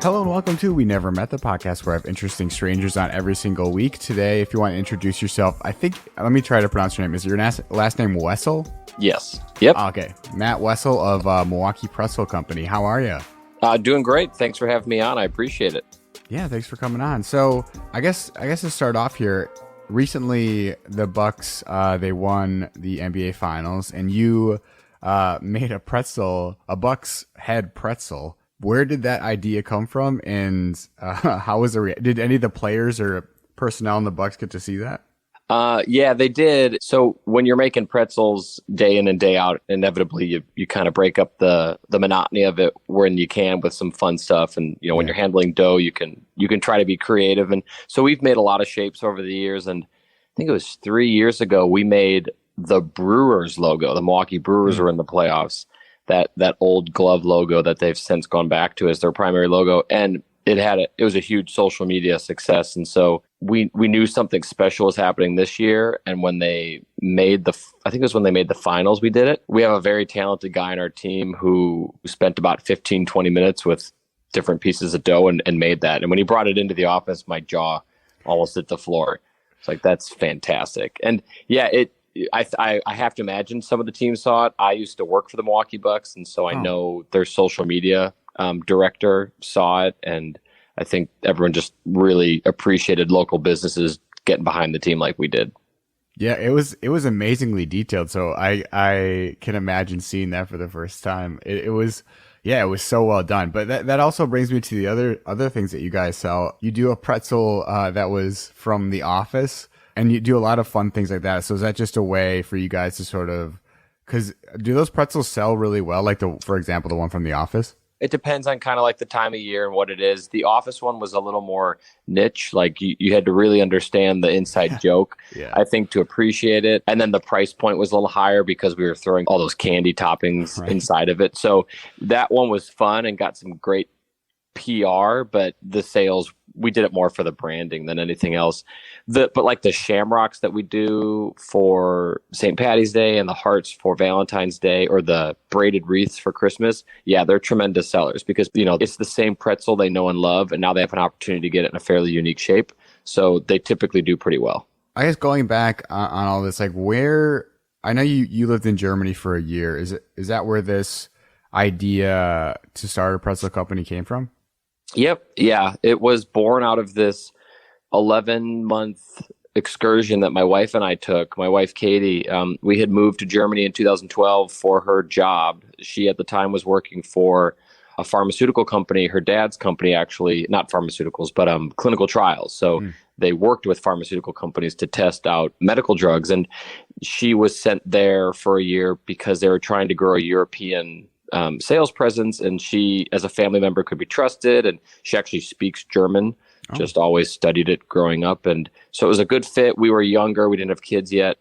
Hello and welcome to We Never Met, the podcast where I have interesting strangers on every single week. Today, if you want to introduce yourself, let me try to pronounce your name. Is your last name Wessel? Yes. Yep. Okay. Matt Wessel of Milwaukee Pretzel Company. How are you? Doing great. Thanks for having me on. I appreciate it. Yeah, thanks for coming on. So I guess to start off here, recently the Bucks, they won the NBA Finals, and you made a Bucks head pretzel. Where did that idea come from, and how was did any of the players or personnel in the Bucks get to see that? Yeah, they did. So when you're making pretzels day in and day out, inevitably you kind of break up the monotony of it when you can with some fun stuff. And when you're handling dough, you can try to be creative. And so we've made a lot of shapes over the years. And I think it was 3 years ago we made the Brewers logo. The Milwaukee Brewers were in the playoffs. That old glove logo that they've since gone back to as their primary logo. And it was a huge social media success. And so we knew something special was happening this year. And when they made I think it was when they made the finals, we did it. We have a very talented guy on our team who spent about 15, 20 minutes with different pieces of dough and made that. And when he brought it into the office, my jaw almost hit the floor. It's like, that's fantastic. And yeah, I have to imagine some of the teams saw it. I used to work for the Milwaukee Bucks, and so I know their social media director saw it, and I think everyone just really appreciated local businesses getting behind the team like we did. Yeah, it was amazingly detailed. So I can imagine seeing that for the first time. It was so well done. But that also brings me to the other things that you guys sell. You do a pretzel that was from The Office. And you do a lot of fun things like that. So is that just a way for you guys to sort of, because do those pretzels sell really well? Like for example, the one from The Office? It depends on kind of like the time of year and what it is. The Office one was a little more niche. Like you had to really understand the inside joke, I think, to appreciate it. And then the price point was a little higher because we were throwing all those candy toppings inside of it. So that one was fun and got some great PR, but the sales, we did it more for the branding than anything else. But like the shamrocks that we do for St. Patty's Day and the hearts for Valentine's Day, or the braided wreaths for Christmas, they're tremendous sellers because it's the same pretzel they know and love, and now they have an opportunity to get it in a fairly unique shape. So they typically do pretty well. I guess going back on all this, like where I know you lived in Germany for a year. Is that where this idea to start a pretzel company came from? Yep. Yeah. It was born out of this 11-month excursion that my wife and I took. My wife, Katie, we had moved to Germany in 2012 for her job. She at the time was working for a pharmaceutical company, her dad's company, actually, not pharmaceuticals, but clinical trials. So they worked with pharmaceutical companies to test out medical drugs. And she was sent there for a year because they were trying to grow a European sales presence, and she as a family member could be trusted, and she actually speaks German. Just always studied it growing up, and so it was a good fit. We were younger, we didn't have kids yet,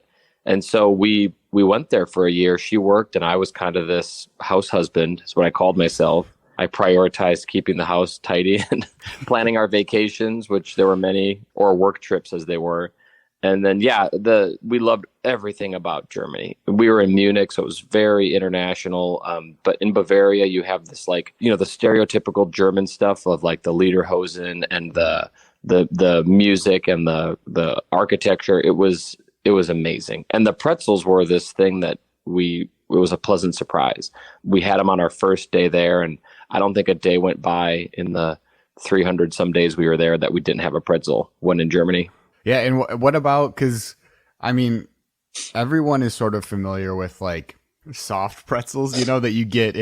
and so we went there for a year. She worked and I was kind of this house husband, is what I called myself. I prioritized keeping the house tidy and planning our vacations, which there were many, or work trips as they were. And then, we loved everything about Germany. We were in Munich, so it was very international. But in Bavaria, you have this the stereotypical German stuff of like the Lederhosen and the music and the architecture. It was amazing. And the pretzels were this thing that it was a pleasant surprise. We had them on our first day there, and I don't think a day went by in the 300 some days we were there that we didn't have a pretzel when in Germany. Yeah, and what about, because, I mean, everyone is sort of familiar with, like, soft pretzels, that you get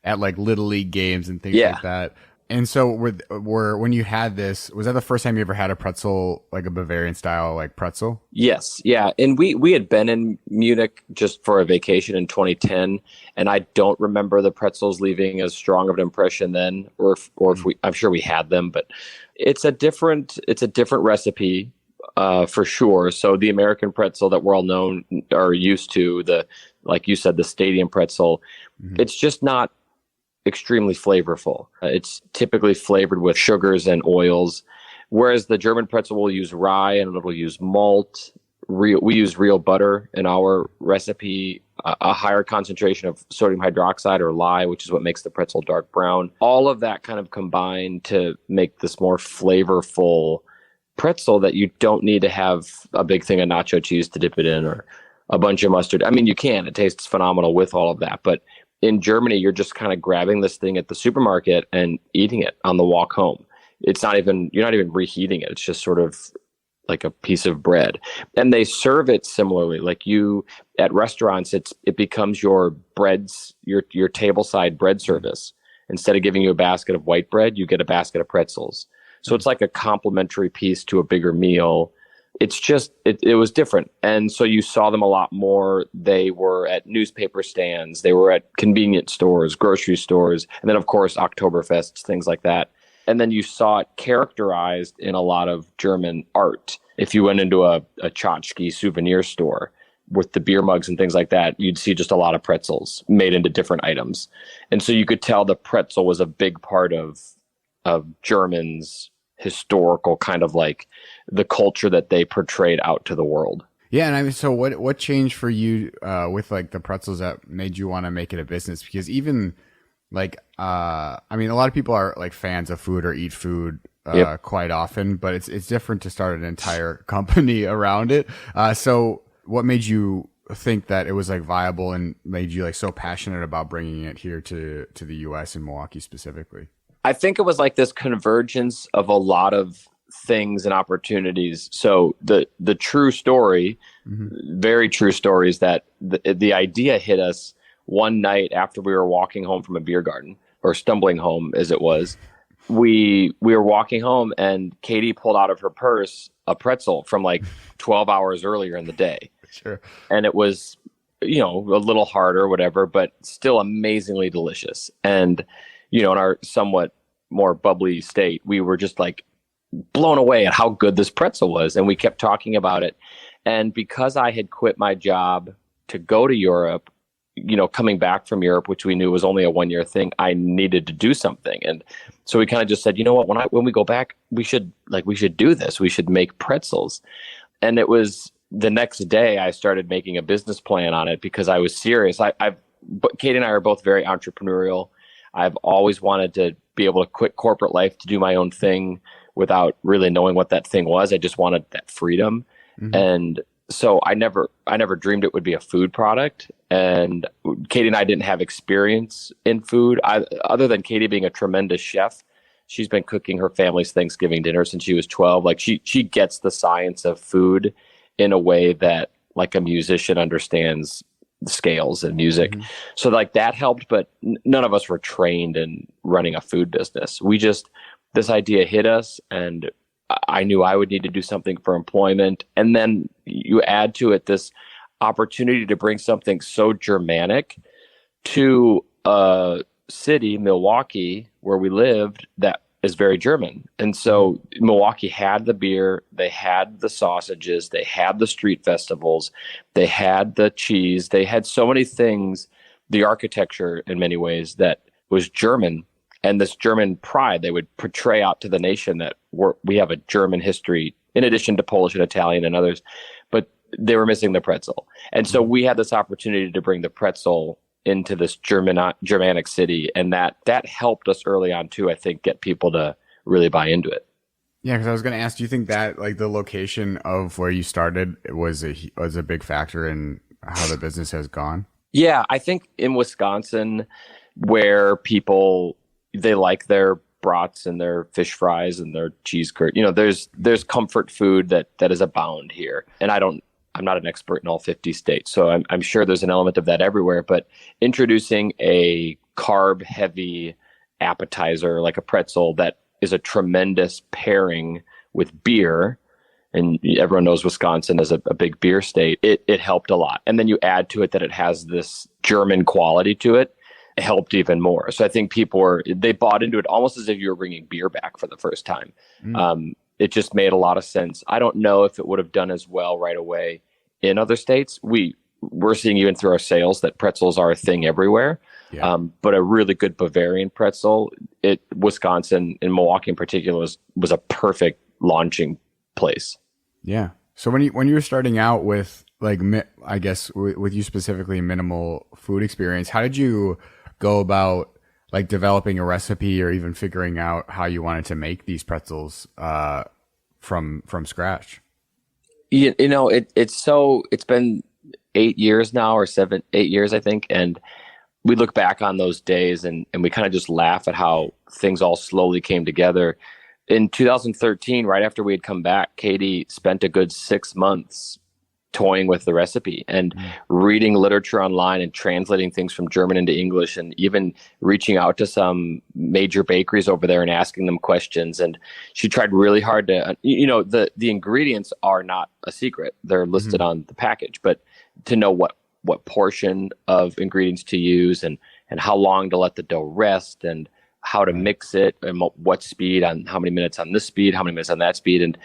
at, like, Little League games and things like that. And so when you had this, was that the first time you ever had a pretzel, like a Bavarian-style, like, pretzel? Yes, yeah. And we had been in Munich just for a vacation in 2010, and I don't remember the pretzels leaving as strong of an impression then, or if I'm sure we had them, but it's a different recipe. For sure. So the American pretzel that we're all known or used to, like you said, the stadium pretzel, it's just not extremely flavorful. It's typically flavored with sugars and oils, whereas the German pretzel will use rye and it'll use malt, we use real butter in our recipe, a higher concentration of sodium hydroxide or lye, which is what makes the pretzel dark brown. All of that kind of combined to make this more flavorful pretzel that you don't need to have a big thing of nacho cheese to dip it in or a bunch of mustard. I mean, you can. It tastes phenomenal with all of that. But in Germany, you're just kind of grabbing this thing at the supermarket and eating it on the walk home. You're not even reheating it. It's just sort of like a piece of bread. And they serve it similarly. Like at restaurants, it becomes your tableside bread service. Instead of giving you a basket of white bread, you get a basket of pretzels. So it's like a complimentary piece to a bigger meal. It's just, it was different. And so you saw them a lot more. They were at newspaper stands. They were at convenience stores, grocery stores, and then of course, Oktoberfests, things like that. And then you saw it characterized in a lot of German art. If you went into a tchotchke souvenir store with the beer mugs and things like that, you'd see just a lot of pretzels made into different items. And so you could tell the pretzel was a big part of Germans' historical kind of like the culture that they portrayed out to the world. Yeah, and I mean, so what changed for you with like the pretzels that made you want to make it a business? Because even like, I mean, a lot of people are like fans of food or eat food quite often, but it's different to start an entire company around it. So what made you think that it was like viable and made you like so passionate about bringing it here to the US and Milwaukee specifically? I think it was like this convergence of a lot of things and opportunities. So the true story, very true story, is that the idea hit us one night after we were walking home from a beer garden, or stumbling home as it was. We were walking home and Katie pulled out of her purse a pretzel from like 12 hours earlier in the day. Sure. And it was, a little harder or whatever, but still amazingly delicious. And, in our somewhat more bubbly state, we were just like blown away at how good this pretzel was. And we kept talking about it. And because I had quit my job to go to Europe, coming back from Europe, which we knew was only a 1-year thing, I needed to do something. And so we kind of just said, you know what, when we go back, we should do this. We should make pretzels. And it was the next day I started making a business plan on it because I was serious. Katie and I are both very entrepreneurial. I've always wanted to be able to quit corporate life to do my own thing without really knowing what that thing was. I just wanted that freedom. Mm-hmm. And so I never dreamed it would be a food product. And Katie and I didn't have experience in food other than Katie being a tremendous chef. She's been cooking her family's Thanksgiving dinner since she was 12. Like she gets the science of food in a way that like a musician understands scales and music. Mm-hmm. So like that helped, but none of us were trained in running a food business. This idea hit us and I knew I would need to do something for employment. And then you add to it this opportunity to bring something so Germanic to a city, Milwaukee, where we lived, that is very German. And so Milwaukee had the beer, they had the sausages, they had the street festivals, they had the cheese, they had so many things, the architecture in many ways that was German. And this German pride they would portray out to the nation that we have a German history in addition to Polish and Italian and others, but they were missing the pretzel. And so we had this opportunity to bring the pretzel into this Germanic city. And that helped us early on too, I think, get people to really buy into it. Yeah, because I was going to ask, do you think that like the location of where you started was a big factor in how the business has gone? Yeah, I think in Wisconsin, where people, they like their brats and their fish fries and their cheese curd, there's comfort food that is abound here. And I'm not an expert in all 50 states, so I'm sure there's an element of that everywhere. But introducing a carb-heavy appetizer like a pretzel that is a tremendous pairing with beer, and everyone knows Wisconsin is a big beer state, it helped a lot. And then you add to it that it has this German quality to it, it helped even more. So I think they bought into it almost as if you were bringing beer back for the first time. It just made a lot of sense. I don't know if it would have done as well right away in other states. We're seeing even through our sales that pretzels are a thing everywhere. Yeah. But a really good Bavarian pretzel, Wisconsin and Milwaukee in particular was a perfect launching place. Yeah. So when you were starting out with like I guess with you specifically minimal food experience, how did you go about like developing a recipe or even figuring out how you wanted to make these pretzels from scratch? It's been 8 years now, or 8 years, I think. And we look back on those days and we kind of just laugh at how things all slowly came together. In 2013, right after we had come back, Katie spent a good 6 months toying with the recipe and reading literature online and translating things from German into English, and even reaching out to some major bakeries over there and asking them questions. And she tried really hard to, the ingredients are not a secret. They're listed on the package, but to know what portion of ingredients to use and how long to let the dough rest and how to mix it and what speed, on how many minutes on this speed, how many minutes on that speed. And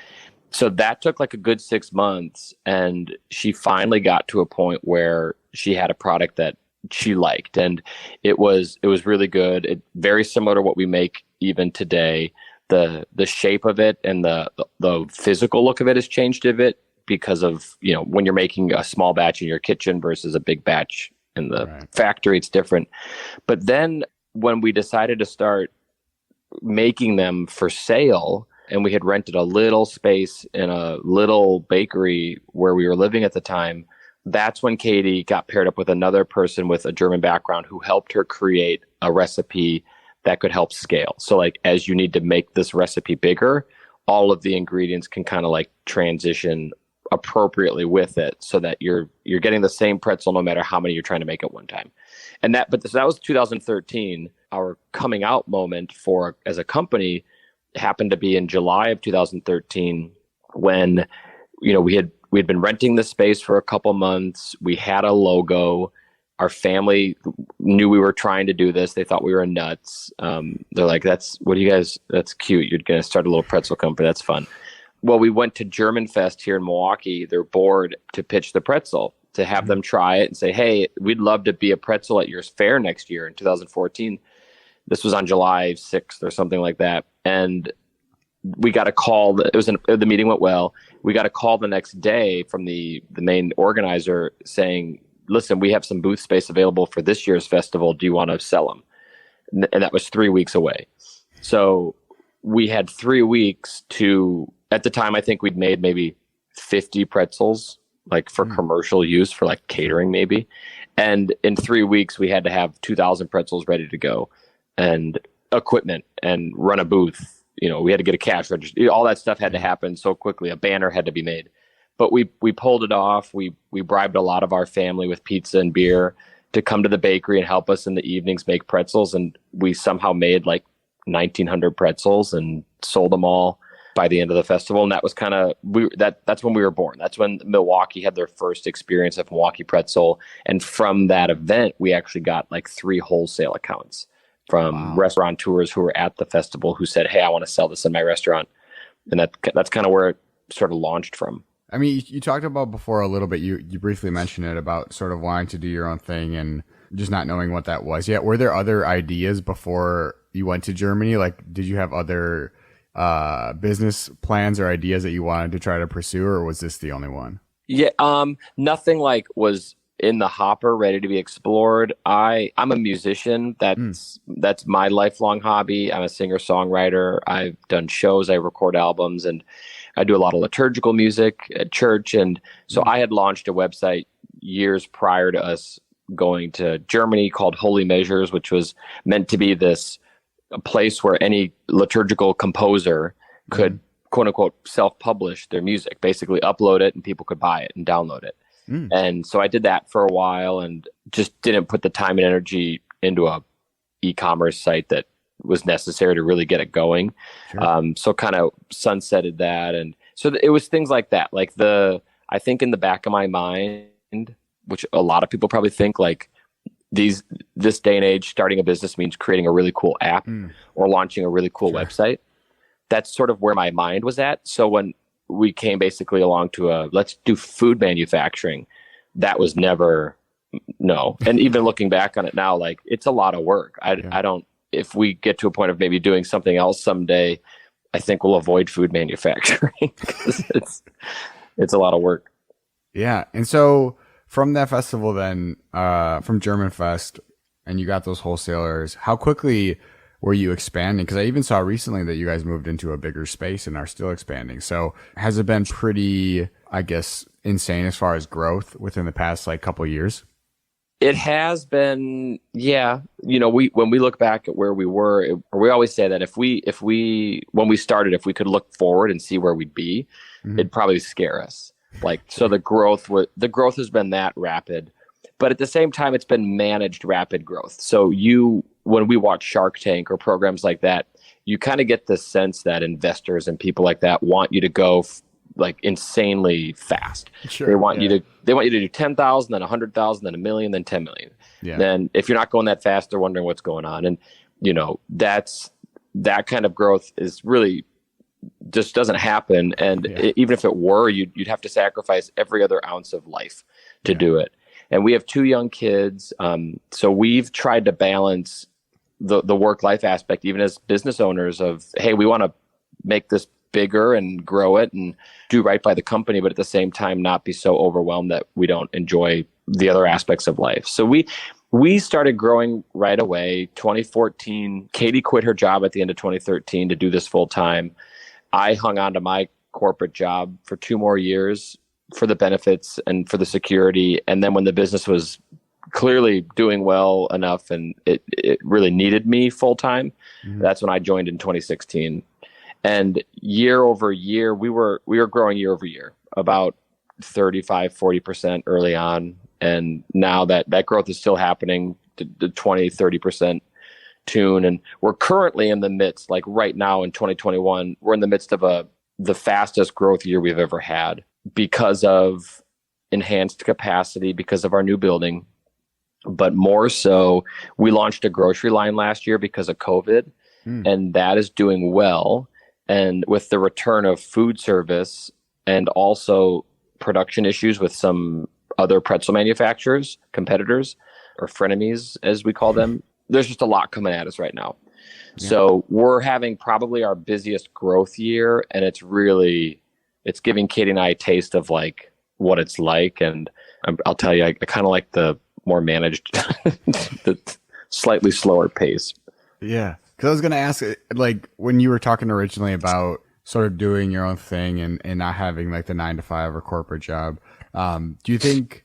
so that took like a good 6 months, and she finally got to a point where she had a product that she liked, and it was really good. Very similar to what we make even today. The shape of it and the physical look of it has changed a bit because of, when you're making a small batch in your kitchen versus a big batch in the factory, it's different. But then when we decided to start making them for sale, and we had rented a little space in a little bakery where we were living at the time, that's when Katie got paired up with another person with a German background who helped her create a recipe that could help scale. So like, as you need to make this recipe bigger, all of the ingredients can kind of like transition appropriately with it, so that you're getting the same pretzel no matter how many you're trying to make at one time. But that was 2013. Our coming out moment as a company happened to be in July of 2013, when we had been renting the space for a couple months. We had a logo. Our family knew we were trying to do this. They thought we were nuts. They're like, that's cute. You're going to start a little pretzel company. That's fun. Well, we went to German Fest here in Milwaukee, their board, to pitch the pretzel, to have them try it and say, hey, we'd love to be a pretzel at your fair next year in 2014. This was on July 6th or something like that. And we got a call. The meeting went well. We got a call the next day from the main organizer saying, listen, we have some booth space available for this year's festival. Do you want to sell them? And that was 3 weeks away. So we had 3 weeks at the time, I think we'd made maybe 50 pretzels, like for commercial use, for like catering maybe. And in 3 weeks, we had to have 2,000 pretzels ready to go, and equipment, and run a booth. We had to get a cash register. All that stuff had to happen so quickly. A banner had to be made. But we pulled it off. We bribed a lot of our family with pizza and beer to come to the bakery and help us in the evenings make pretzels. And we somehow made like 1,900 pretzels and sold them all by the end of the festival. And that was that's when we were born. That's when Milwaukee had their first experience of Milwaukee Pretzel. And from that event, we actually got like 3 wholesale accounts from restaurateurs who were at the festival who said, hey, I want to sell this in my restaurant. And that's kind of where it sort of launched from. I mean, you talked about before a little bit, you briefly mentioned it about sort of wanting to do your own thing and just not knowing what that was yet. Were there other ideas before you went to Germany? Like, did you have other business plans or ideas that you wanted to try to pursue, or was this the only one? Yeah, nothing like was in the hopper ready to be explored. I'm a musician. That's my lifelong hobby. I'm a singer-songwriter. I've done shows, I record albums, and I do a lot of liturgical music at church. And so I had launched a website years prior to us going to Germany called Holy Measures, which was meant to be a place where any liturgical composer could, quote unquote, self-publish their music, basically upload it and people could buy it and download it. And so I did that for a while and just didn't put the time and energy into a e-commerce site that was necessary to really get it going. Sure. So kind of sunsetted that. And so it was things like that. Like I think in the back of my mind, which a lot of people probably think, like this day and age, starting a business means creating a really cool app or launching a really cool website. That's sort of where my mind was at. So when we came basically along to let's do food manufacturing, that was never, no. And even looking back on it now, like it's a lot of work. I don't, if we get to a point of maybe doing something else someday, I think we'll avoid food manufacturing. It's a lot of work. Yeah. And so from that festival then, from German Fest, and you got those wholesalers, how quickly were you expanding? Because I even saw recently that you guys moved into a bigger space and are still expanding. So has it been pretty, I guess, insane as far as growth within the past like couple of years? It has been, yeah. When we look back at where we were, we always say that when we started, if we could look forward and see where we'd be, it'd probably scare us. Like, so the growth has been that rapid, but at the same time, it's been managed rapid growth. So when we watch Shark Tank or programs like that, you kind of get the sense that investors and people like that want you to go like insanely fast. Sure, they want you to do 10,000, then 100,000, then a million, then 10 million. Yeah. Then if you're not going that fast, they're wondering what's going on. And that kind of growth is really just doesn't happen. And even if it were, you'd have to sacrifice every other ounce of life to do it. And we have 2 young kids. So we've tried to balance the work-life aspect, even as business owners, of, hey, we want to make this bigger and grow it and do right by the company, but at the same time not be so overwhelmed that we don't enjoy the other aspects of life. So we started growing right away. 2014, Katie quit her job at the end of 2013 to do this full time. I hung on to my corporate job for 2 more years for the benefits and for the security. And then when the business was clearly doing well enough and it really needed me full time, that's when I joined in 2016. And year over year, we were growing year over year, about 35-40% early on. And now that growth is still happening to the 20-30% tune. And we're currently in the midst, like right now in 2021, we're in the midst of the fastest growth year we've ever had because of enhanced capacity, because of our new building. But more so, we launched a grocery line last year because of COVID, and that is doing well. And with the return of food service and also production issues with some other pretzel manufacturers, competitors, or frenemies, as we call them, there's just a lot coming at us right now. Yeah. So we're having probably our busiest growth year, and it's giving Katie and I a taste of like what it's like. And I'll tell you, I kind of like the more managed, the slightly slower pace. Yeah. Because I was going to ask, like, when you were talking originally about sort of doing your own thing and not having like the 9-to-5 or corporate job, do you think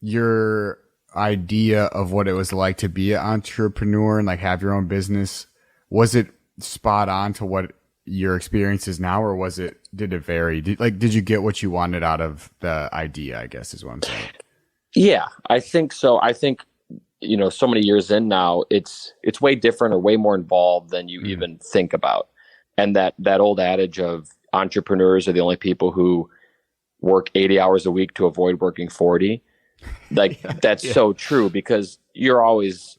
your idea of what it was like to be an entrepreneur and like have your own business, was it spot on to what your experience is now, or did it vary? Did you get what you wanted out of the idea, I guess is what I'm saying? Yeah, I think so. I think, so many years in now, it's way different or way more involved than you even think about. And that old adage of entrepreneurs are the only people who work 80 hours a week to avoid working 40. Like that's so true, because you're always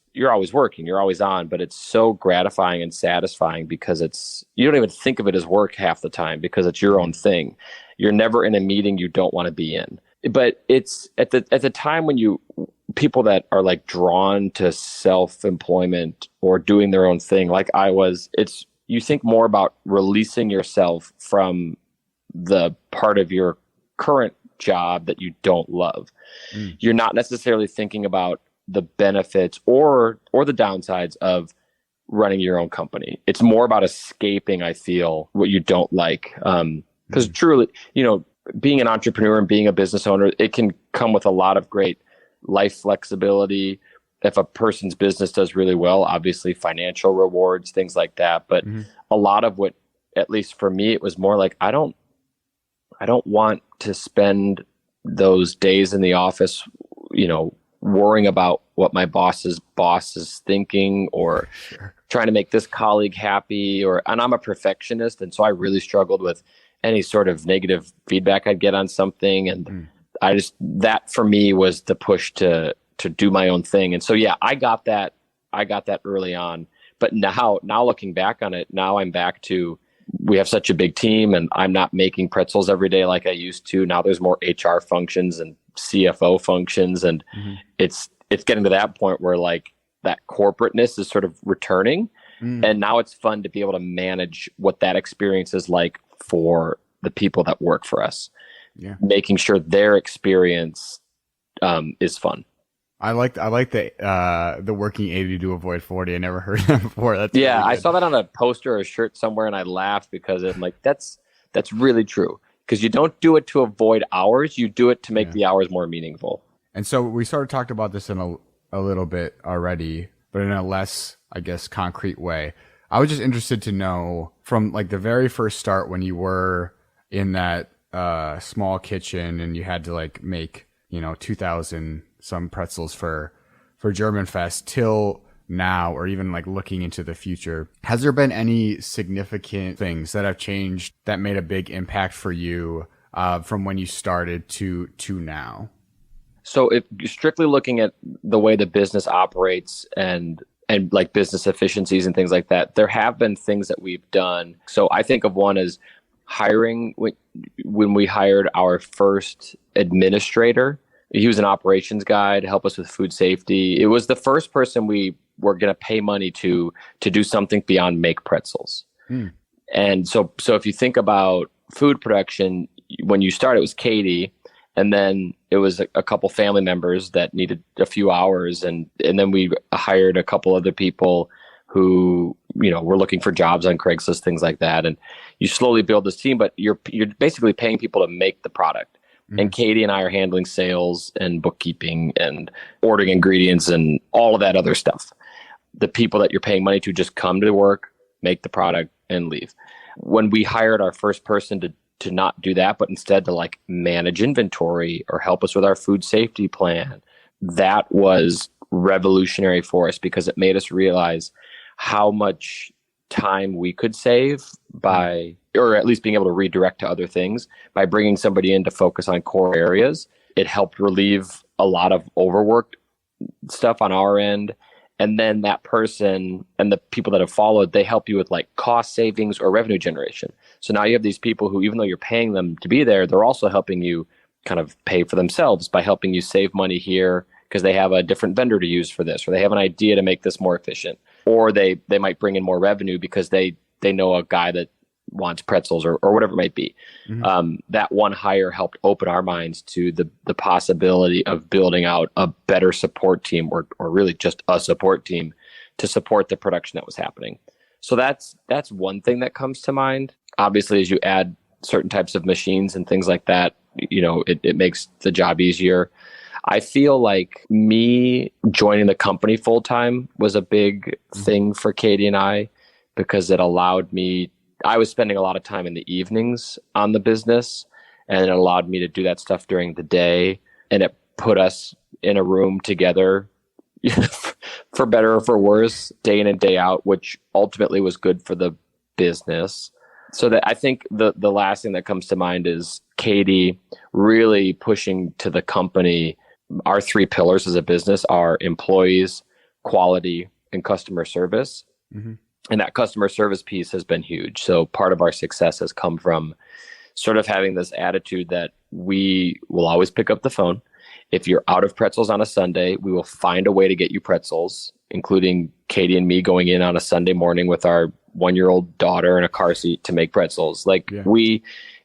working, you're always on, but it's so gratifying and satisfying because you don't even think of it as work half the time because it's your own thing. You're never in a meeting you don't want to be in. But it's at the time when people that are like drawn to self-employment or doing their own thing, like I was, you think more about releasing yourself from the part of your current job that you don't love. You're not necessarily thinking about the benefits or the downsides of running your own company. It's more about escaping, I feel, what you don't like. Because truly, being an entrepreneur and being a business owner, it can come with a lot of great life flexibility. If a person's business does really well, obviously financial rewards, things like that. But a lot of what, at least for me, it was more like, I don't want to spend those days in the office, worrying about what my boss's boss is thinking or trying to make this colleague happy, and I'm a perfectionist. And so I really struggled with any sort of negative feedback I'd get on something. And that for me was the push to do my own thing. And so, yeah, I got that early on, but now looking back on it, now I'm back to, we have such a big team and I'm not making pretzels every day like I used to. Now there's more HR functions and CFO functions. And it's getting to that point where like that corporateness is sort of returning. And now it's fun to be able to manage what that experience is like for the people that work for us. Yeah. making sure their experience is fun. I like the working 80 to avoid 40. I never heard that before. That's Yeah, really I good. saw that on a poster or a shirt somewhere, and I laughed because I'm like, that's really true. Because you don't do it to avoid hours, you do it to make Yeah. the hours more meaningful. And so we sort of talked about this in a little bit already, but in a less, I guess, concrete way. I was just interested to know from like the very first start when you were in that small kitchen and you had to like make, 2,000 some pretzels for German Fest till now, or even like looking into the future. Has there been any significant things that have changed that made a big impact for you from when you started to now? So if you're strictly looking at the way the business operates and like business efficiencies and things like that, there have been things that we've done. So I think of one as hiring. When we hired our first administrator, he was an operations guy to help us with food safety. It was the first person we were going to pay money to do something beyond make pretzels. And so if you think about food production, when you start, it was Katie, and then it was a couple family members that needed a few hours, and then we hired a couple other people who were looking for jobs on Craigslist, things like that. And you slowly build this team, but you're basically paying people to make the product. And Katie and I are handling sales and bookkeeping and ordering ingredients and all of that other stuff. The people that you're paying money to just come to work, make the product, and leave. When we hired our first person to not do that, but instead to like manage inventory or help us with our food safety plan, that was revolutionary for us because it made us realize how much time we could save by, or at least being able to redirect to other things by bringing somebody in to focus on core areas. It helped relieve a lot of overworked stuff on our end. And then that person and the people that have followed, they help you with like cost savings or revenue generation. So now you have these people who, even though you're paying them to be there, they're also helping you kind of pay for themselves by helping you save money here because they have a different vendor to use for this, or they have an idea to make this more efficient, or they might bring in more revenue because they know a guy that wants pretzels or whatever it might be. That one hire helped open our minds to the possibility of building out a better support team or really just a support team to support the production that was happening. So that's one thing that comes to mind. Obviously, as you add certain types of machines and things like that, it makes the job easier. I feel like me joining the company full time was a big thing for Katie and I because it allowed me. I was spending a lot of time in the evenings on the business, and it allowed me to do that stuff during the day. And it put us in a room together, for better or for worse, day in and day out, which ultimately was good for the business. So that I think the last thing that comes to mind is Katie really pushing to the company. Our three pillars as a business are employees, quality, and customer service. And that customer service piece has been huge. So part of our success has come from sort of having this attitude that we will always pick up the phone. If you're out of pretzels on a Sunday, we will find a way to get you pretzels, including Katie and me going in on a Sunday morning with our 1-year-old daughter in a car seat to make pretzels.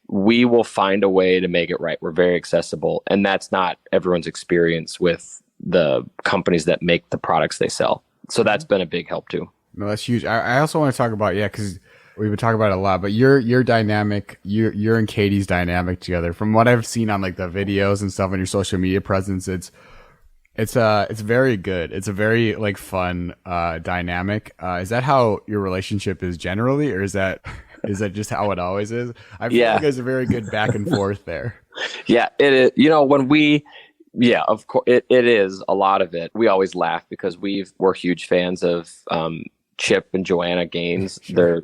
We will find a way to make it right. We're very accessible. And that's not everyone's experience with the companies that make the products they sell. So that's been a big help too. No, that's huge. I also want to talk about, because we've been talking about it a lot, but your dynamic, your and Katie's dynamic together, from what I've seen on like the videos and stuff on your social media presence, it's very good. It's a very like fun dynamic. Is that how your relationship is generally, or is that just how it always is? I feel like there's a very good back and forth there. Yeah, it is. Of course, it is a lot of it. We always laugh because we're huge fans of Chip and Joanna Gaines, their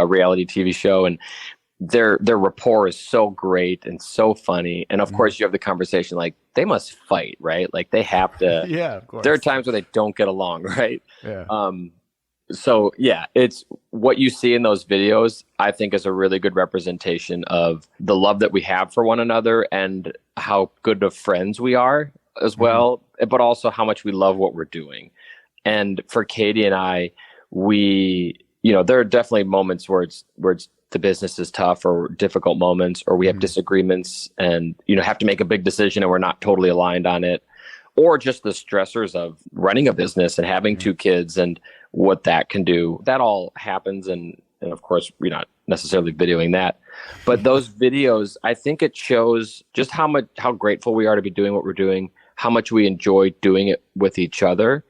reality TV show, and their rapport is so great and so funny. And of course, you have the conversation like they must fight, right? Like they have to. Yeah, of course. There are times where they don't get along, right? Yeah. So yeah, it's what you see in those videos, I think, is a really good representation of the love that we have for one another and how good of friends we are as well, but also how much we love what we're doing. And for Katie and I, there are definitely moments where it's the business is tough or difficult moments, or we have disagreements and, have to make a big decision and we're not totally aligned on it, or just the stressors of running a business and having two kids and what that can do. That all happens. And of course, we're not necessarily videoing that, but those videos, I think it shows just how grateful we are to be doing what we're doing, how much we enjoy doing it with each other.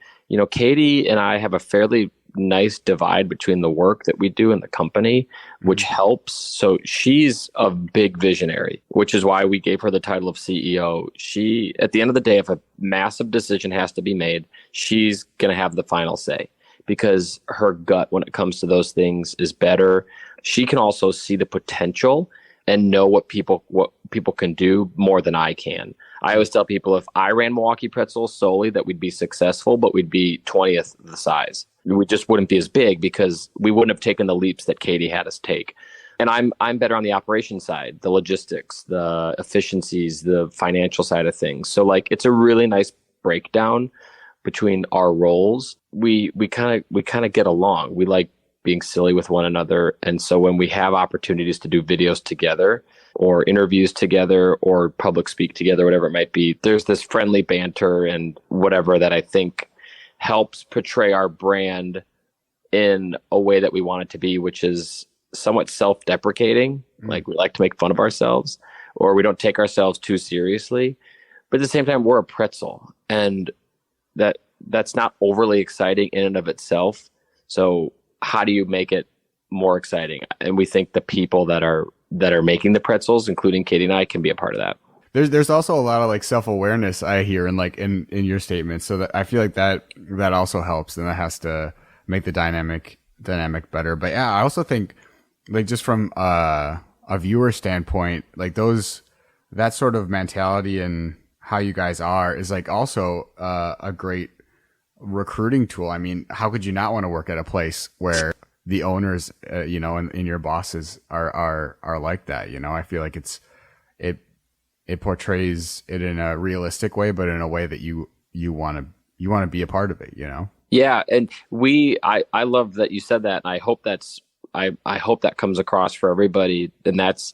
Katie and I have a fairly nice divide between the work that we do in the company, which helps. So she's a big visionary, which is why we gave her the title of CEO. She, at the end of the day, if a massive decision has to be made, she's going to have the final say because her gut when it comes to those things is better. She can also see the potential and know what people can do more than I can. I always tell people if I ran Milwaukee Pretzels solely, that we'd be successful, but we'd be 20th the size. We just wouldn't be as big because we wouldn't have taken the leaps that Katie had us take. And I'm better on the operation side, the logistics, the efficiencies, the financial side of things. So it's a really nice breakdown between our roles. We kind of get along. We like being silly with one another. And so when we have opportunities to do videos together or interviews together or public speak together, whatever it might be, there's this friendly banter and whatever that I think helps portray our brand in a way that we want it to be, which is somewhat self-deprecating. Like we like to make fun of ourselves or we don't take ourselves too seriously. But at the same time, we're a pretzel and that's not overly exciting in and of itself. So how do you make it more exciting? And we think the people that are making the pretzels, including Katie and I, can be a part of that. There's also a lot of self-awareness I hear in your statements. So that I feel like that also helps, and that has to make the dynamic better. But yeah, I also think just from a viewer standpoint, that sort of mentality and how you guys are is also a great recruiting tool. I mean, how could you not want to work at a place where the owners, and your bosses are like that? I feel like it portrays it in a realistic way, but in a way that you want to be a part of it. Yeah, and I love that you said that, and I hope I hope that comes across for everybody. And that's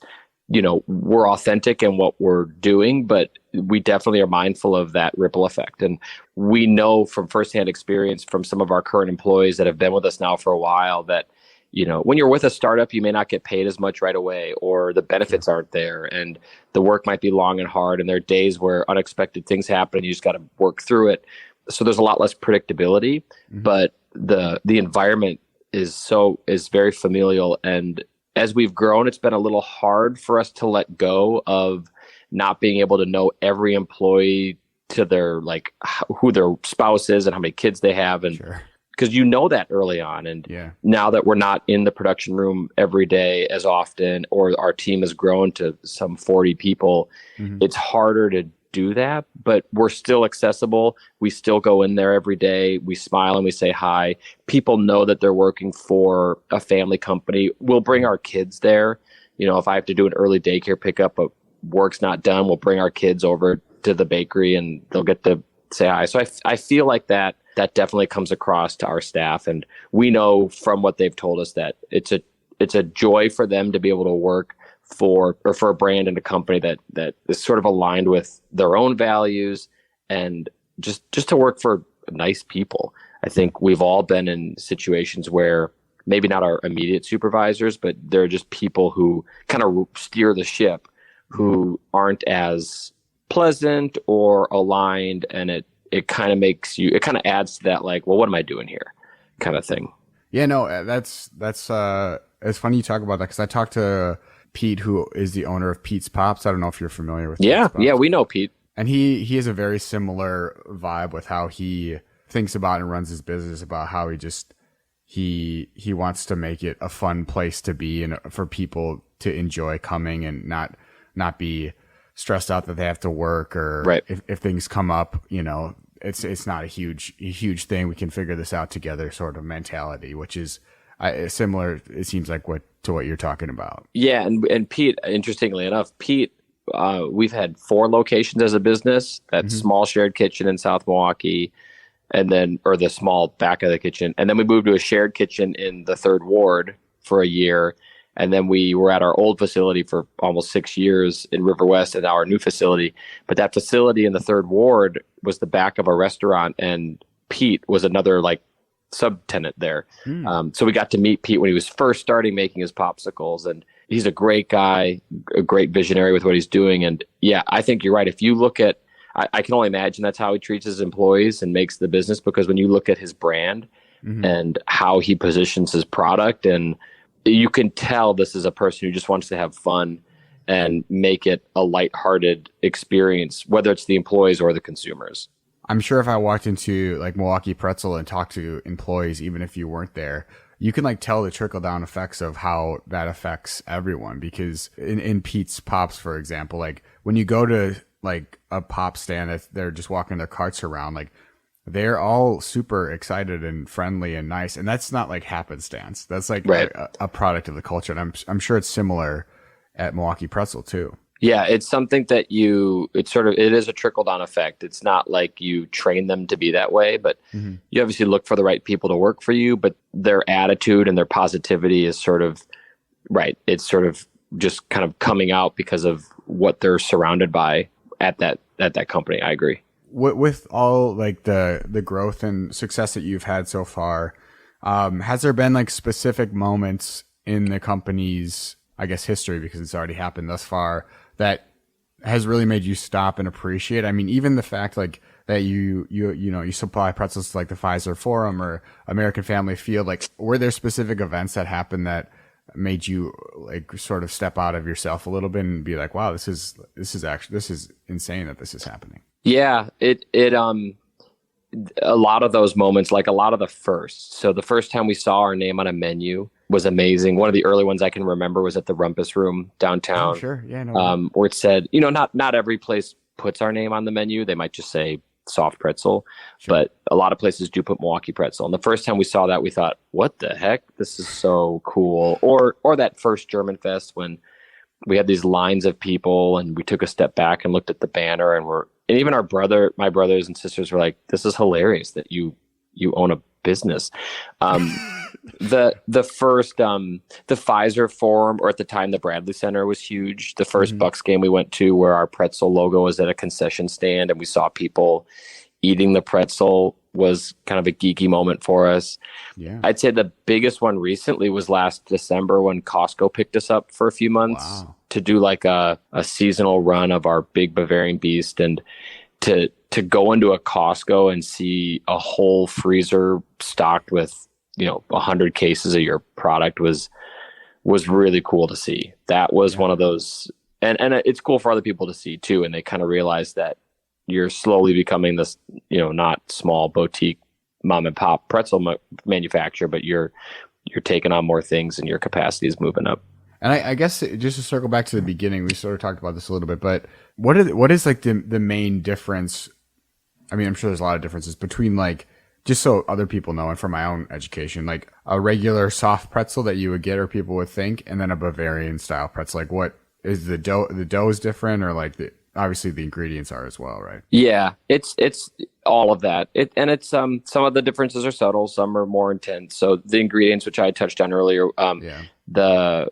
we're authentic in what we're doing, but we definitely are mindful of that ripple effect. And we know from firsthand experience from some of our current employees that have been with us now for a while that, when you're with a startup, you may not get paid as much right away, or the benefits aren't there, and the work might be long and hard, and there are days where unexpected things happen and you just got to work through it. So there's a lot less predictability, but the environment is very familial. And as we've grown, it's been a little hard for us to let go of not being able to know every employee to their who their spouse is and how many kids they have, and because that early on. And now that we're not in the production room every day as often, or our team has grown to some 40 people, it's harder to do that. But we're still accessible. We still go in there every day. We smile and we say hi. People know that they're working for a family company. We'll bring our kids there. If I have to do an early daycare pickup, but work's not done, we'll bring our kids over to the bakery and they'll get to say hi. So I feel like that definitely comes across to our staff. And we know from what they've told us that it's a joy for them to be able to work for a brand and a company that is sort of aligned with their own values, and just to work for nice people. I think we've all been in situations where maybe not our immediate supervisors, but they're just people who kind of steer the ship, who aren't as pleasant or aligned, and it kind of adds to that, well, what am I doing here kind of thing. Yeah, no, that's it's funny you talk about that, because I talked to Pete, who is the owner of Pete's Pops. I don't know if you're familiar with Yeah, Pete's Pops. Yeah, we know Pete. And he has a very similar vibe with how he thinks about and runs his business, about how he wants to make it a fun place to be and for people to enjoy coming and not be stressed out that they have to work, or if things come up, it's not a huge thing. We can figure this out together sort of mentality, which is similar, it seems like, to what you're talking about. Yeah. And Pete, interestingly enough, we've had 4 locations as a business, that small shared kitchen in South Milwaukee, or the small back of the kitchen. And then we moved to a shared kitchen in the 3rd Ward for a year. And then we were at our old facility for almost 6 years in River West and now our new facility. But that facility in the third ward was the back of a restaurant, and Pete was another like subtenant there. So we got to meet Pete when he was first starting making his popsicles, and he's a great guy, a great visionary with what he's doing. And yeah, I think you're right. If you look at, I can only imagine that's how he treats his employees and makes the business, because when you look at his brand and how he positions his product, and you can tell this is a person who just wants to have fun and make it a lighthearted experience, whether it's the employees or the consumers. I'm sure if I walked into like Milwaukee Pretzel and talked to employees, even if you weren't there, you can like tell the trickle down effects of how that affects everyone. Because in Pete's Pops, for example, like when you go to like a pop stand that they're just walking their carts around, like they're all super excited and friendly and nice. And that's not like happenstance. That's like a product of the culture. And I'm sure it's similar at Milwaukee Pretzel too. Yeah, it's something that it is a trickle down effect. It's not like you train them to be that way, but you obviously look for the right people to work for you, but their attitude and their positivity is sort of, right. It's sort of just kind of coming out because of what they're surrounded by at that company. I agree. With all like the growth and success that you've had so far, has there been like specific moments in the company's, I guess, history, because it's already happened thus far, that has really made you stop and appreciate? I mean, even the fact like that you supply pretzels to like the Pfizer Forum or American Family Field, like were there specific events that happened that made you like sort of step out of yourself a little bit and be like, wow, this is insane that this is happening? Yeah, a lot of those moments, like a lot of the first. So the first time we saw our name on a menu was amazing. One of the early ones I can remember was at the Rumpus Room downtown. Oh, sure. Yeah. No. Where it said, not every place puts our name on the menu. They might just say soft pretzel, but a lot of places do put Milwaukee Pretzel. And the first time we saw that, we thought, what the heck? This is so cool. Or that first German Fest when we had these lines of people and we took a step back and looked at the banner, and even my brothers and sisters were like, this is hilarious that you own a business. The first, the Pfizer Forum, or at the time the Bradley Center, was huge. The first Bucks game we went to, where our pretzel logo was at a concession stand and we saw people eating the pretzel, was kind of a geeky moment for us. Yeah. I'd say the biggest one recently was last December when Costco picked us up for a few months to do like a seasonal run of our big Bavarian Beast, and to go into a Costco and see a whole freezer stocked with 100 cases of your product was really cool to see. That was one of those, and it's cool for other people to see too, and they kind of realize that you're slowly becoming this, not small boutique mom and pop pretzel manufacturer, but you're taking on more things and your capacity is moving up. And I guess just to circle back to the beginning, we sort of talked about this a little bit, but what is like the main difference? I mean, I'm sure there's a lot of differences between, like, just so other people know, and for my own education, like a regular soft pretzel that you would get or people would think, and then a Bavarian-style pretzel. Like, what is the dough? The dough is different, or like obviously the ingredients are as well, right? Yeah, it's all of that. It's some of the differences are subtle, some are more intense. So the ingredients, which I touched on earlier, the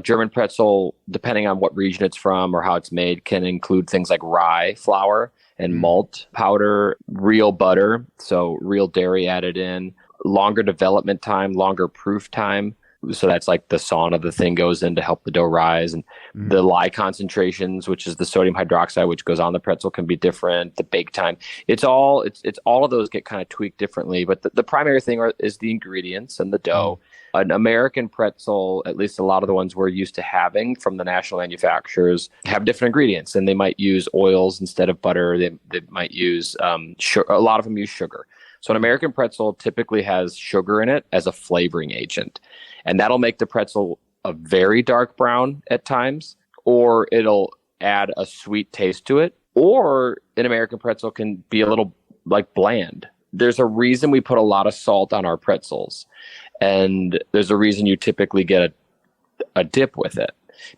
German pretzel, depending on what region it's from or how it's made, can include things like rye flour and malt powder, real butter, so real dairy added in, longer development time, longer proof time. So that's like the sauna the thing goes in to help the dough rise. And the lye concentrations, which is the sodium hydroxide, which goes on the pretzel, can be different. The bake time, it's all of those get kind of tweaked differently. But the primary thing is the ingredients and the dough. An American pretzel, at least a lot of the ones we're used to having from the national manufacturers, have different ingredients, and they might use oils instead of butter. They might use sugar. A lot of them use sugar. So an American pretzel typically has sugar in it as a flavoring agent. And that'll make the pretzel a very dark brown at times, or it'll add a sweet taste to it. Or an American pretzel can be a little like bland. There's a reason we put a lot of salt on our pretzels. And there's a reason you typically get a dip with it.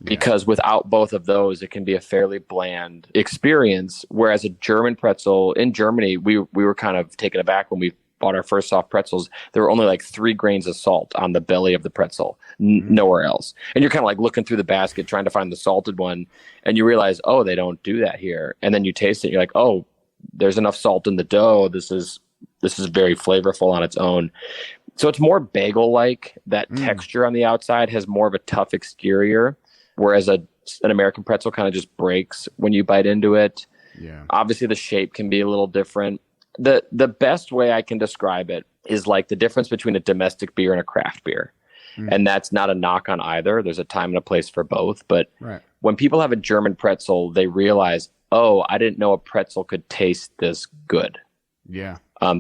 Because without both of those, it can be a fairly bland experience. Whereas a German pretzel, in Germany, we were kind of taken aback when we bought our first soft pretzels, there were only like 3 grains of salt on the belly of the pretzel, nowhere else. And you're kind of like looking through the basket trying to find the salted one, and you realize, oh, they don't do that here. And then you taste it, and you're like, oh, there's enough salt in the dough. This is very flavorful on its own. So it's more bagel-like. That texture on the outside has more of a tough exterior, whereas an American pretzel kind of just breaks when you bite into it. Yeah. Obviously, the shape can be a little different. The best way I can describe it is like the difference between a domestic beer and a craft beer. And that's not a knock on either. There's a time and a place for both. But when people have a German pretzel, they realize, oh, I didn't know a pretzel could taste this good. Yeah.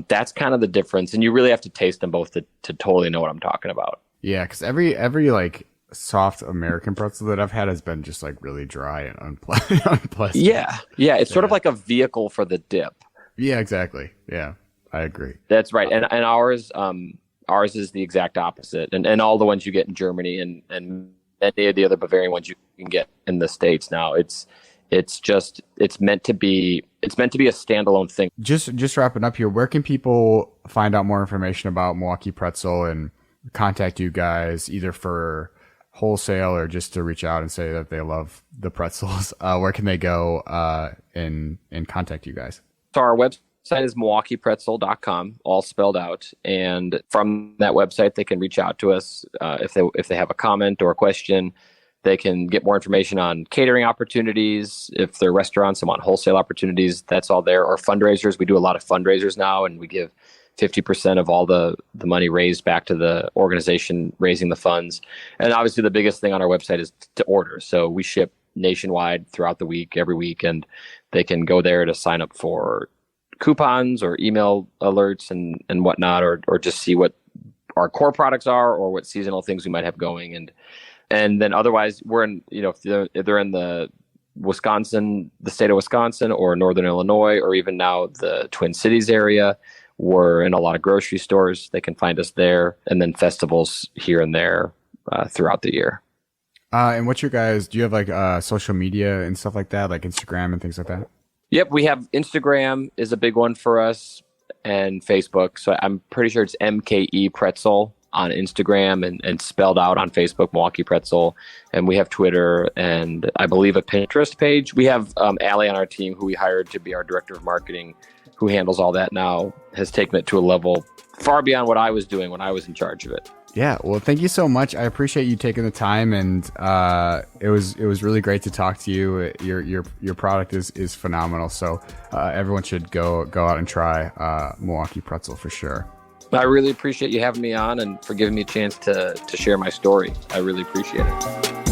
That's kind of the difference. And you really have to taste them both to totally know what I'm talking about. Yeah, because every like soft American pretzel that I've had has been just like really dry and unpleasant. Yeah. It's sort of like a vehicle for the dip. Yeah, exactly. Yeah, I agree. That's right. And ours is the exact opposite. And all the ones you get in Germany and any of the other Bavarian ones you can get in the States now, it's meant to be a standalone thing. Just wrapping up here, where can people find out more information about Milwaukee Pretzel and contact you guys either for wholesale or just to reach out and say that they love the pretzels? Where can they go and contact you guys? So our website is MilwaukeePretzel.com, all spelled out. And from that website, they can reach out to us if they have a comment or a question. They can get more information on catering opportunities. If they're restaurants and want wholesale opportunities, that's all there. Or fundraisers. We do a lot of fundraisers now, and we give 50% of all the money raised back to the organization raising the funds. And obviously the biggest thing on our website is to order. So we ship nationwide throughout the week, every week, and they can go there to sign up for coupons or email alerts and whatnot, or just see what our core products are or what seasonal things we might have going. And then otherwise we're in, if they're in the state of Wisconsin or Northern Illinois, or even now the Twin Cities area, we're in a lot of grocery stores. They can find us there, and then festivals here and there throughout the year. And what's your guys, do you have like social media and stuff like that, like Instagram and things like that? Yep, we have Instagram is a big one for us, and Facebook. So I'm pretty sure it's MKE Pretzel on Instagram and spelled out on Facebook, Milwaukee Pretzel. And we have Twitter and I believe a Pinterest page. We have Allie on our team, who we hired to be our director of marketing, who handles all that now, has taken it to a level far beyond what I was doing when I was in charge of it. Yeah, well, thank you so much. I appreciate you taking the time, and it was really great to talk to you. Your product is phenomenal, so everyone should go out and try Milwaukee Pretzel for sure. I really appreciate you having me on and for giving me a chance to share my story. I really appreciate it.